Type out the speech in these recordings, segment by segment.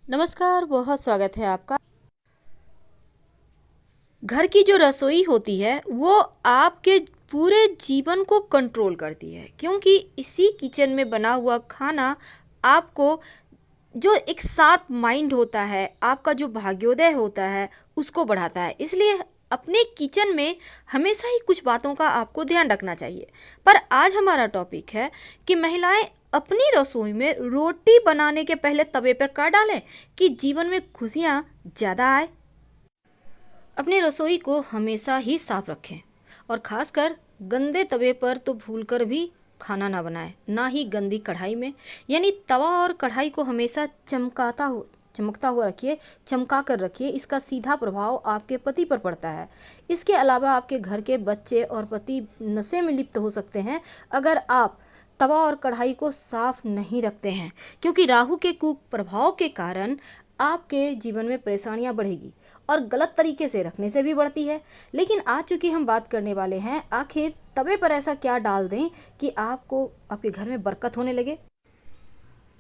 नमस्कार, बहुत स्वागत है आपका। घर की जो रसोई होती है वो आपके पूरे जीवन को कंट्रोल करती है, क्योंकि इसी किचन में बना हुआ खाना आपको जो एक शार्प माइंड होता है, आपका जो भाग्योदय होता है, उसको बढ़ाता है। इसलिए अपने किचन में हमेशा ही कुछ बातों का आपको ध्यान रखना चाहिए। पर आज हमारा टॉपिक है कि महिलाएं अपनी रसोई में रोटी बनाने के पहले तवे पर क्या डालें कि जीवन में खुशियाँ ज़्यादा आए। अपनी रसोई को हमेशा ही साफ रखें और ख़ासकर गंदे तवे पर तो भूलकर भी खाना ना बनाएं, ना ही गंदी कढ़ाई में। यानी तवा और कढ़ाई को हमेशा चमकता हुआ रखिए, चमका कर रखिए। इसका सीधा प्रभाव आपके पति पर पड़ता है। इसके अलावा आपके घर के बच्चे और पति नशे में लिप्त हो सकते हैं अगर आप तवा और कढ़ाई को साफ नहीं रखते हैं, क्योंकि राहु के कुप्रभाव के कारण आपके जीवन में परेशानियां बढ़ेगी और गलत तरीके से रखने से भी बढ़ती है। लेकिन आज चूंकि हम बात करने वाले हैं आखिर तवे पर ऐसा क्या डाल दें कि आपको आपके घर में बरकत होने लगे।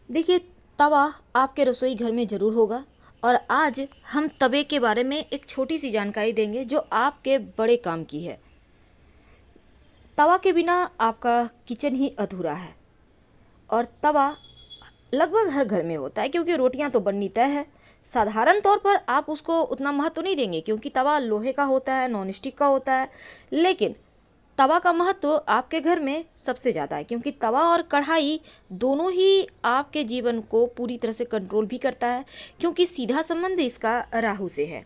देखिए, तवा आपके रसोई घर में ज़रूर होगा और आज हम तवे के बारे में एक छोटी सी जानकारी देंगे जो आपके बड़े काम की है। तवा के बिना आपका किचन ही अधूरा है और तवा लगभग हर घर में होता है, क्योंकि रोटियां तो बननी तय है। साधारण तौर पर आप उसको उतना महत्व नहीं देंगे क्योंकि तवा लोहे का होता है, नॉन स्टिक का होता है। लेकिन तवा का महत्व आपके घर में सबसे ज़्यादा है, क्योंकि तवा और कढ़ाई दोनों ही आपके जीवन को पूरी तरह से कंट्रोल भी करता है, क्योंकि सीधा संबंध इसका राहु से है।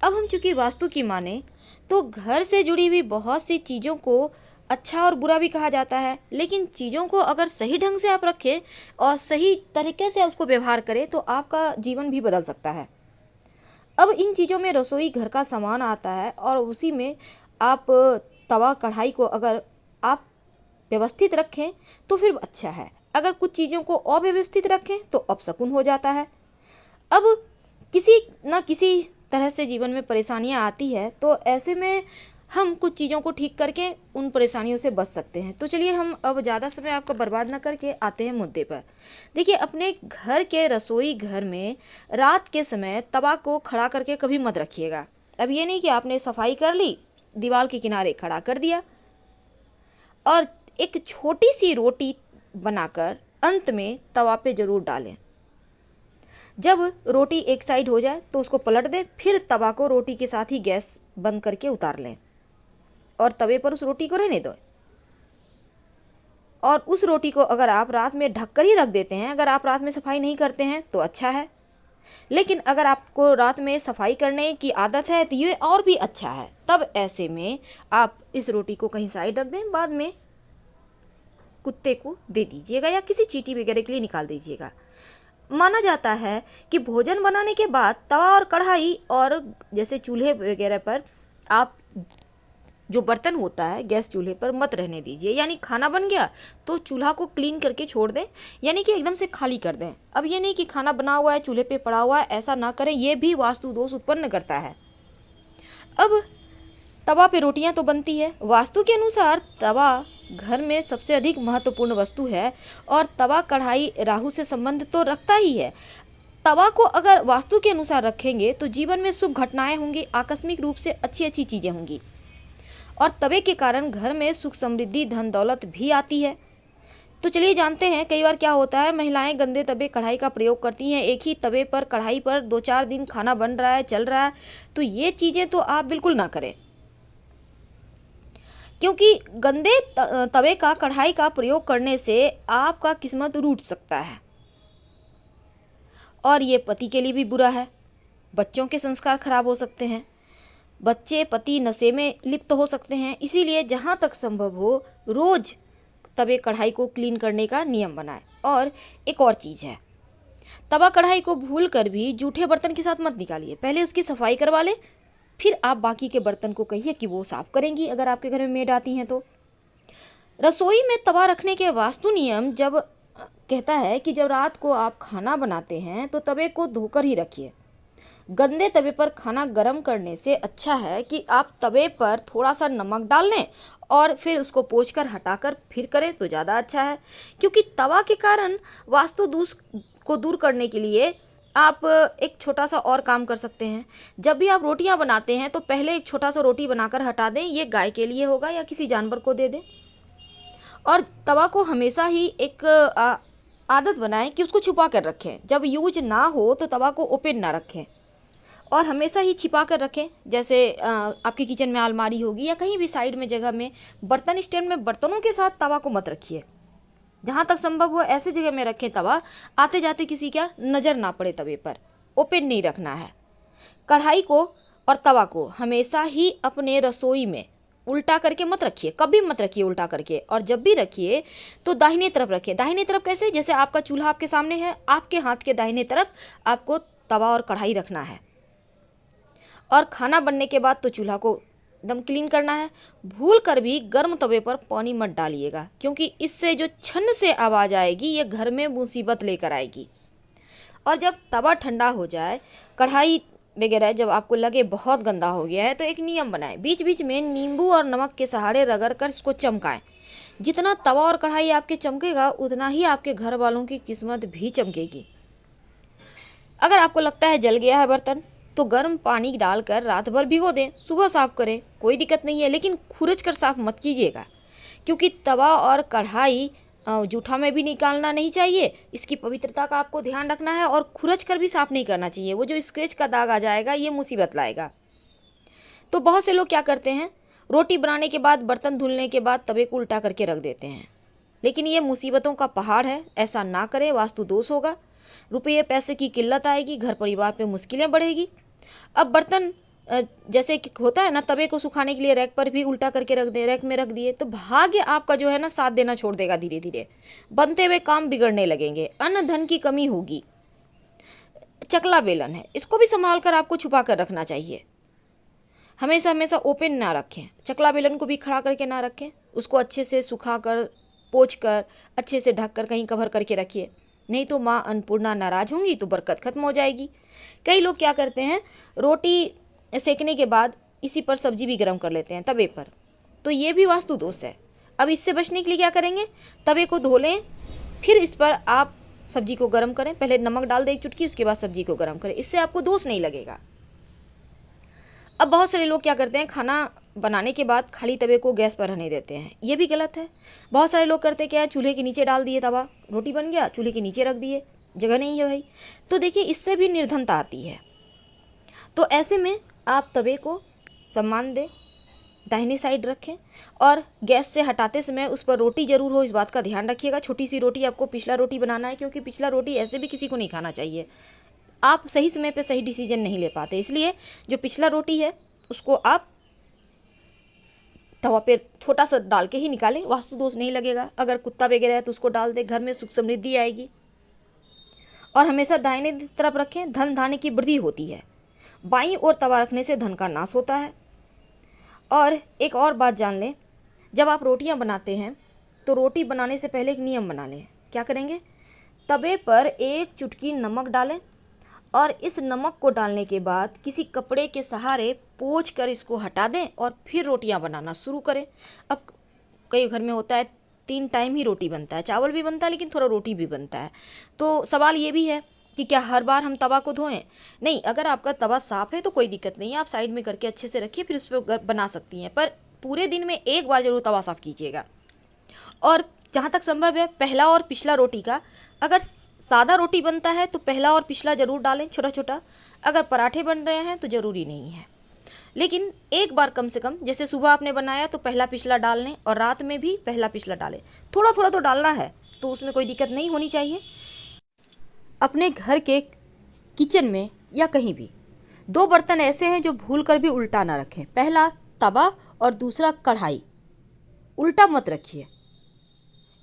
अब हम चूंकि वास्तु की माने तो घर से जुड़ी हुई बहुत सी चीज़ों को अच्छा और बुरा भी कहा जाता है, लेकिन चीज़ों को अगर सही ढंग से आप रखें और सही तरीके से उसको व्यवहार करें तो आपका जीवन भी बदल सकता है। अब इन चीज़ों में रसोई घर का सामान आता है और उसी में आप तवा कढ़ाई को अगर आप व्यवस्थित रखें तो फिर अच्छा है। अगर कुछ चीज़ों को अव्यवस्थित रखें तो अपशकुन हो जाता है। अब किसी न किसी तरह से जीवन में परेशानियां आती है, तो ऐसे में हम कुछ चीज़ों को ठीक करके उन परेशानियों से बच सकते हैं। तो चलिए हम अब ज़्यादा समय आपका बर्बाद न करके आते हैं मुद्दे पर। देखिए, अपने घर के रसोई घर में रात के समय तवा को खड़ा करके कभी मत रखिएगा। अब ये नहीं कि आपने सफाई कर ली, दीवार के किनारे खड़ा कर दिया। और एक छोटी सी रोटी बनाकर अंत में तवा पे ज़रूर डालें। जब रोटी एक साइड हो जाए तो उसको पलट दें, फिर तवा को रोटी के साथ ही गैस बंद करके उतार लें और तवे पर उस रोटी को रहने दो। और उस रोटी को अगर आप रात में ढक कर ही रख देते हैं, अगर आप रात में सफाई नहीं करते हैं तो अच्छा है। लेकिन अगर आपको रात में सफाई करने की आदत है तो ये और भी अच्छा है। तब ऐसे में आप इस रोटी को कहीं साइड रख दें, बाद में कुत्ते को दे दीजिएगा या किसी चींटी वगैरह के लिए निकाल दीजिएगा। माना जाता है कि भोजन बनाने के बाद तवा और कढ़ाई और जैसे चूल्हे वगैरह पर आप जो बर्तन होता है गैस चूल्हे पर मत रहने दीजिए। यानी खाना बन गया तो चूल्हा को क्लीन करके छोड़ दें, यानी कि एकदम से खाली कर दें। अब ये नहीं कि खाना बना हुआ है चूल्हे पे पड़ा हुआ है, ऐसा ना करें, ये भी वास्तु दोष उत्पन्न करता है। अब तवा पे रोटियां तो बनती है। वास्तु के अनुसार तवा घर में सबसे अधिक महत्वपूर्ण वस्तु है और तवा कढ़ाई राहु से संबंध तो रखता ही है। तवा को अगर वास्तु के अनुसार रखेंगे तो जीवन में शुभ घटनाएं होंगी, आकस्मिक रूप से अच्छी अच्छी चीज़ें होंगी और तवे के कारण घर में सुख समृद्धि धन दौलत भी आती है। तो चलिए जानते हैं कई बार क्या होता है, महिलाएं गंदे तवे कढ़ाई का प्रयोग करती हैं। एक ही तवे पर कढ़ाई पर 2-4 दिन खाना बन रहा है, चल रहा है, तो ये चीज़ें तो आप बिल्कुल ना करें, क्योंकि गंदे तवे का कढ़ाई का प्रयोग करने से आपका किस्मत रूठ सकता है और ये पति के लिए भी बुरा है। बच्चों के संस्कार खराब हो सकते हैं, बच्चे पति नशे में लिप्त हो सकते हैं। इसीलिए जहाँ तक संभव हो रोज तवे कढ़ाई को क्लीन करने का नियम बनाएं। और एक और चीज़ है, तवा कढ़ाई को भूल कर भी जूठे बर्तन के साथ मत निकालिए। पहले उसकी सफाई करवा लें, फिर आप बाकी के बर्तन को कहिए कि वो साफ करेंगी अगर आपके घर में मेड आती हैं तो। रसोई में तवा रखने के वास्तु नियम जब कहता है कि जब रात को आप खाना बनाते हैं तो तवे को धोकर ही रखिए। गंदे तवे पर खाना गर्म करने से अच्छा है कि आप तवे पर थोड़ा सा नमक डाल लें और फिर उसको पोंछकर हटाकर फिर करें तो ज़्यादा अच्छा है, क्योंकि तवा के कारण वास्तु दोष को दूर करने के लिए आप एक छोटा सा और काम कर सकते हैं। जब भी आप रोटियां बनाते हैं तो पहले एक छोटा सा रोटी बनाकर हटा दें, ये गाय के लिए होगा या किसी जानवर को दे दें। और तवा को हमेशा ही एक आदत बनाएं कि उसको छुपा कर रखें। जब यूज ना हो तो तवा को ओपन ना रखें और हमेशा ही छिपा कर रखें। जैसे आपके किचन में अलमारी होगी या कहीं भी साइड में जगह में, बर्तन स्टैंड में बर्तनों के साथ तवा को मत रखिए। जहाँ तक संभव हो ऐसे जगह में रखें तवा, आते जाते किसी का नज़र ना पड़े तवे पर। ओपन नहीं रखना है। कढ़ाई को और तवा को हमेशा ही अपने रसोई में उल्टा करके मत रखिए, कभी मत रखिए उल्टा करके। और जब भी रखिए तो दाहिने तरफ रखिए। दाहिने तरफ कैसे? जैसे आपका चूल्हा आपके सामने है, आपके हाथ के दाहिने तरफ आपको तवा और कढ़ाई रखना है। और खाना बनने के बाद तो चूल्हा को एकदम क्लीन करना है। भूल कर भी गर्म तवे पर पानी मत डालिएगा, क्योंकि इससे जो छन से आवाज़ आएगी ये घर में मुसीबत लेकर आएगी। और जब तवा ठंडा हो जाए, कढ़ाई वगैरह जब आपको लगे बहुत गंदा हो गया है, तो एक नियम बनाएं, बीच बीच में नींबू और नमक के सहारे रगड़ कर इसको चमकाएं। जितना तवा और कढ़ाई आपके चमकेगा उतना ही आपके घर वालों की किस्मत भी चमकेगी। अगर आपको लगता है जल गया है बर्तन, तो गर्म पानी डालकर रात भर भिगो दें, सुबह साफ़ करें, कोई दिक्कत नहीं है। लेकिन खुरच कर साफ़ मत कीजिएगा, क्योंकि तवा और कढ़ाई जूठा में भी निकालना नहीं चाहिए। इसकी पवित्रता का आपको ध्यान रखना है और खुरच कर भी साफ़ नहीं करना चाहिए। वो जो स्क्रैच का दाग आ जाएगा ये मुसीबत लाएगा। तो बहुत से लोग क्या करते हैं, रोटी बनाने के बाद, बर्तन धुलने के बाद तवे को उल्टा करके रख देते हैं। लेकिन ये मुसीबतों का पहाड़ है, ऐसा ना करें, वास्तु दोष होगा, रुपये पैसे की किल्लत आएगी, घर परिवार पे मुश्किलें बढ़ेगी। अब बर्तन जैसे कि होता है ना, तवे को सुखाने के लिए रैक पर भी उल्टा करके रख दे, रैक में रख दिए, तो भाग्य आपका जो है ना साथ देना छोड़ देगा। धीरे धीरे बनते हुए काम बिगड़ने लगेंगे, अन्न धन की कमी होगी। चकला बेलन है, इसको भी संभाल कर आपको छुपा कर रखना चाहिए। हमेशा हमेशा ओपन ना रखें। चकला बेलन को भी खड़ा करके ना रखें, उसको अच्छे से सुखा कर, पोंछ कर, अच्छे से ढक कर कहीं कवर करके रखिए, नहीं तो माँ अन्नपूर्णा नाराज़ होंगी तो बरकत खत्म हो जाएगी। कई लोग क्या करते हैं, रोटी सेकने के बाद इसी पर सब्जी भी गर्म कर लेते हैं तवे पर, तो ये भी वास्तु दोष है। अब इससे बचने के लिए क्या करेंगे, तवे को धो लें, फिर इस पर आप सब्जी को गर्म करें। पहले नमक डाल दें एक चुटकी, उसके बाद सब्जी को गर्म करें, इससे आपको दोष नहीं लगेगा। अब बहुत सारे लोग क्या करते हैं, खाना बनाने के बाद खाली तवे को गैस पर रहने देते हैं, ये भी गलत है। बहुत सारे लोग करते क्या है, चूल्हे के नीचे डाल दिए तवा, रोटी बन गया, चूल्हे के नीचे रख दिए, जगह नहीं है भाई। तो देखिए इससे भी निर्धनता आती है। तो ऐसे में आप तवे को सम्मान दें, दाहिनी साइड रखें और गैस से हटाते समय उस पर रोटी ज़रूर हो, इस बात का ध्यान रखिएगा। छोटी सी रोटी, आपको पिछला रोटी बनाना है, क्योंकि पिछला रोटी ऐसे भी किसी को नहीं खाना चाहिए। आप सही समय पे सही डिसीजन नहीं ले पाते, इसलिए जो पिछला रोटी है उसको आप तवा पे छोटा सा डाल के ही निकालें, वास्तु दोष नहीं लगेगा। अगर कुत्ता वगैरह है तो उसको डाल दें, घर में सुख समृद्धि आएगी। और हमेशा दाहिने तरफ रखें, धन धान्य की वृद्धि होती है। बाईं ओर तवा रखने से धन का नाश होता है। और एक और बात जान लें, जब आप रोटियां बनाते हैं तो रोटी बनाने से पहले एक नियम बना लें। क्या करेंगे, तवे पर एक चुटकी नमक डालें और इस नमक को डालने के बाद किसी कपड़े के सहारे पोंछ कर इसको हटा दें और फिर रोटियां बनाना शुरू करें। अब कई घर में होता है 3 टाइम ही रोटी बनता है, चावल भी बनता है लेकिन थोड़ा रोटी भी बनता है। तो सवाल ये भी है कि क्या हर बार हम तवा को धोएं? नहीं, अगर आपका तवा साफ़ है तो कोई दिक्कत नहीं है, आप साइड में करके अच्छे से रखिए, फिर उस पर बना सकती हैं। पर पूरे दिन में एक बार ज़रूर तवा साफ़ कीजिएगा। और जहाँ तक संभव है, पहला और पिछला रोटी का, अगर सादा रोटी बनता है तो पहला और पिछला ज़रूर डालें छोटा छोटा। अगर पराठे बन रहे हैं तो ज़रूरी नहीं है, लेकिन एक बार कम से कम, जैसे सुबह आपने बनाया तो पहला पिछला डाल लें और रात में भी पहला पिछला डालें। थोड़ा थोड़ा तो डालना है, तो उसमें कोई दिक्कत नहीं होनी चाहिए। अपने घर के किचन में या कहीं भी 2 बर्तन ऐसे हैं जो भूल कर भी उल्टा ना रखें। पहला तवा और दूसरा कढ़ाई, उल्टा मत रखिए,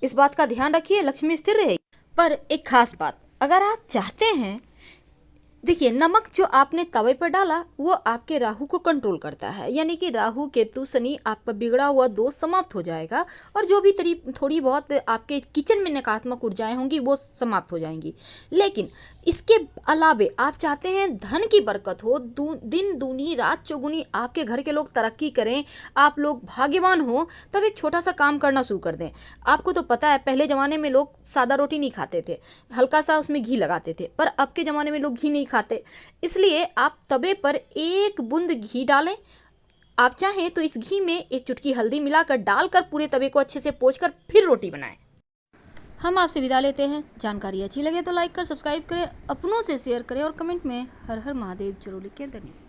इस बात का ध्यान रखिए, लक्ष्मी स्थिर रहेगी। पर एक खास बात, अगर आप चाहते हैं देखिए, नमक जो आपने तवे पर डाला वो आपके राहु को कंट्रोल करता है, यानी कि राहु केतु शनि आपका बिगड़ा हुआ दोष समाप्त हो जाएगा और जो भी थोड़ी बहुत आपके किचन में नकारात्मक ऊर्जाएं होंगी वो समाप्त हो जाएंगी। लेकिन इसके अलावे आप चाहते हैं धन की बरकत हो, दिन दूनी रात चौगुनी आपके घर के लोग तरक्की करें, आप लोग भाग्यवान हो, तब एक छोटा सा काम करना शुरू कर दें। आपको तो पता है पहले ज़माने में लोग सादा रोटी नहीं खाते थे, हल्का सा उसमें घी लगाते थे, पर अब के ज़माने में लोग घी नहीं खाते। इसलिए आप तवे पर एक बूंद घी डालें। आप चाहें तो इस घी में एक चुटकी हल्दी मिलाकर डालकर पूरे तवे को अच्छे से पोंछकर फिर रोटी बनाएं। हम आपसे विदा लेते हैं। जानकारी अच्छी लगे तो लाइक कर सब्सक्राइब करें, अपनों से शेयर करें और कमेंट में हर हर महादेव जरूर लिखें। धन्यवाद।